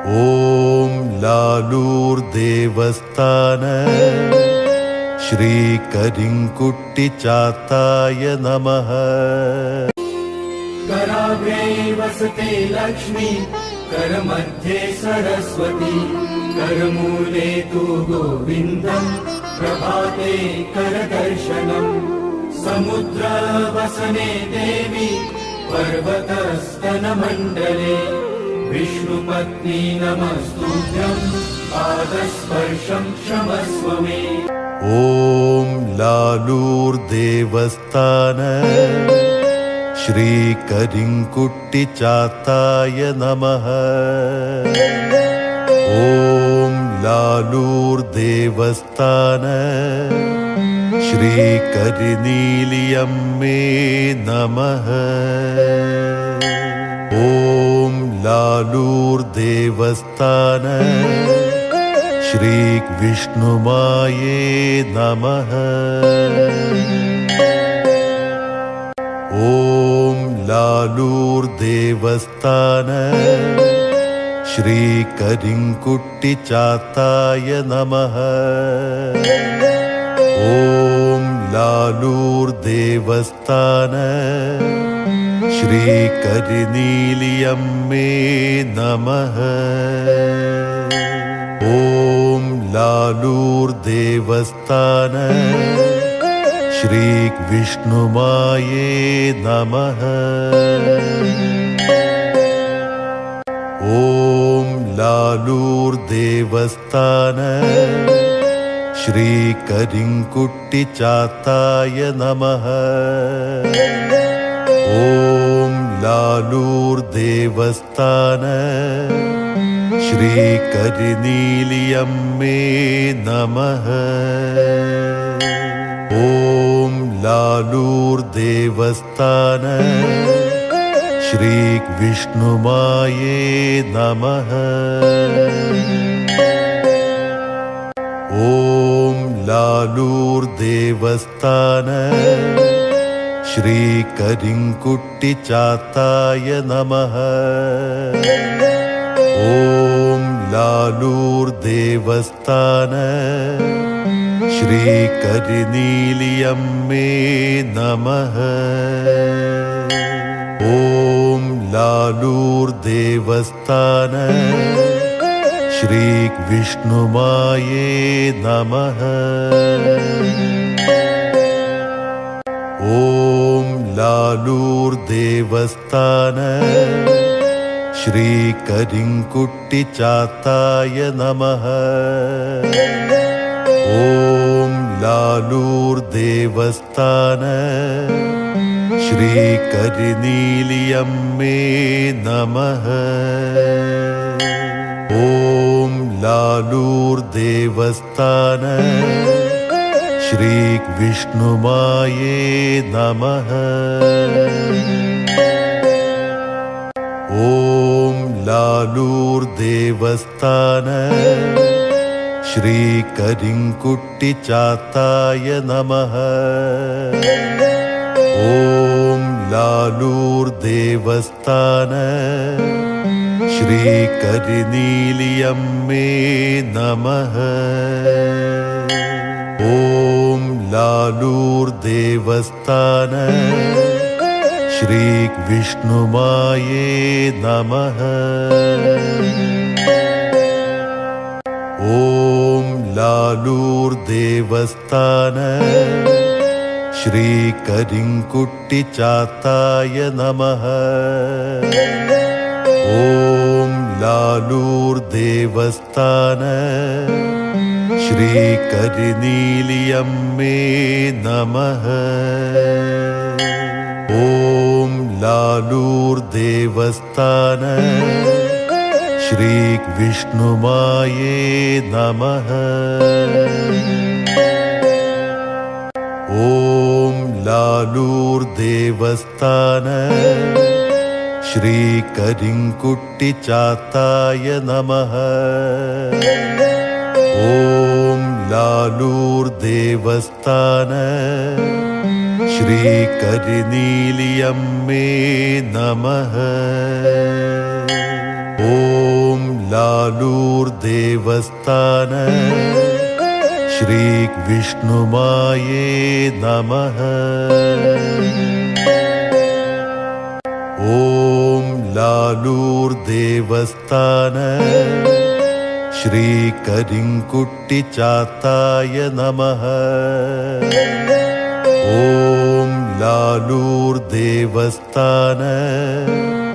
ഓം ലാലൂർ ദേവസ്ഥാന ശ്രീ കരിങ്കുട്ടി ചാത്തായ നമഃ. कराग्रे वसते लक्ष्मी, करमध्ये सरस्वती, करमूले तु गोविन्दम्, प्रभाते करदर्शनम्. समुद्रवसने देवी, पर्वतस्तनमण्डले, विष्णुपत्नी नमस्तुभ्यम्, पादस्पर्शं क्षमस्व मे. ഓം ലാലൂർ ദേവസ്ഥാന ശ്രീ കരിങ്കുട്ടി ചാത്തായ നമഃ. ഓം ലാലൂർ ദേവസ്ഥാന ശ്രീ കരിനീലിയമ്മേ നമഃ. ഓം ലാലൂർ ദേവസ്ഥാന ശ്രീ വിഷ്ണുമായേ നമഃ. ഓം ലാലൂർ ദേവസ്ഥാന ശ്രീ കരിങ്കുട്ടി ചാത്തായ നമഃ. ഓം ലാലൂർ ദേവസ്ഥാന ശ്രീ കരിനീലിയമ്മേ നമഃ. ഓം ലാലൂർ ദേവസ്ഥാന ശ്രീ വിഷ്ണുമായേ നമഃ. ഓം ലാലൂർ ദേവസ്ഥാന ശ്രീ കരിങ്കുട്ടി ചാത്തായ നമഃ. ഓം ലാലൂർ ദേവസ്ഥാന ശ്രീ കരിനീലിയമ്മേ നമഃ. ഓം ലാലൂർ ദേവസ്ഥാന ശ്രീ വിഷ്ണുമായേ നമഃ. ഓം ലാലൂർ ദേവസ്ഥാന ശ്രീ കരിങ്കുട്ടി ചാത്തായ നമഃ. ഓം ലാലൂർ ദേവസ്ഥാന ശ്രീ കരിനീലിയമ്മേ നമഃ. ഓം ലാലൂർ ദേവസ്ഥാന ശ്രീ വിഷ്ണുമായേ നമഃ. ഓം ലാലൂർ ദേവസ്ഥാന ശ്രീ കരിങ്കുട്ടി ചാത്തായ നമഃ. ഓം ലാലൂർ ദേവസ്ഥാന ശ്രീ കരിനീലിയമ്മേ നമഃ. ഓം ലാലൂർ ദേവസ്ഥാന ശ്രീ വിഷ്ണുമായേ നമഃ. ഓം ലാലൂർ ദേവസ്ഥാന ശ്രീ കരിങ്കുട്ടി ചാത്തായ നമഃ. ഓം ലാലൂർ ദേവസ്ഥാന ശ്രീ കരിനീലിയമ്മേ നമഃ. ഓം ലാലൂർ ദേവസ്ഥാന ശ്രീ വിഷ്ണുമായേ നമഃ. ഓം ലാലൂർ ദേവസ്ഥാന ശ്രീ കരിങ്കുട്ടി ചാത്തായ നമഃ. ഓം ലാലൂർ ദേവസ്ഥാന ശ്രീ കരിനീലിയമ്മേ നമഃ. ഓം ലാലൂർ ദേവസ്ഥാന ശ്രീ വിഷ്ണുമായേ നമഃ. ഓം ലാലൂർ ദേവസ്ഥാന ശ്രീ കരിങ്കുട്ടി ചാത്തായ നമഃ. ഓം ലാലൂർ ദേവസ്ഥാന ശ്രീ കരിനീലിയമ്മേ നമഃ. ഓം लालूर्देवस्थान श्री विष्णुमाये नमः। ॐ लालूर्देवस्थान श्री करिंकुट्टिचाताय नमः। ॐ लालूर्देवस्थान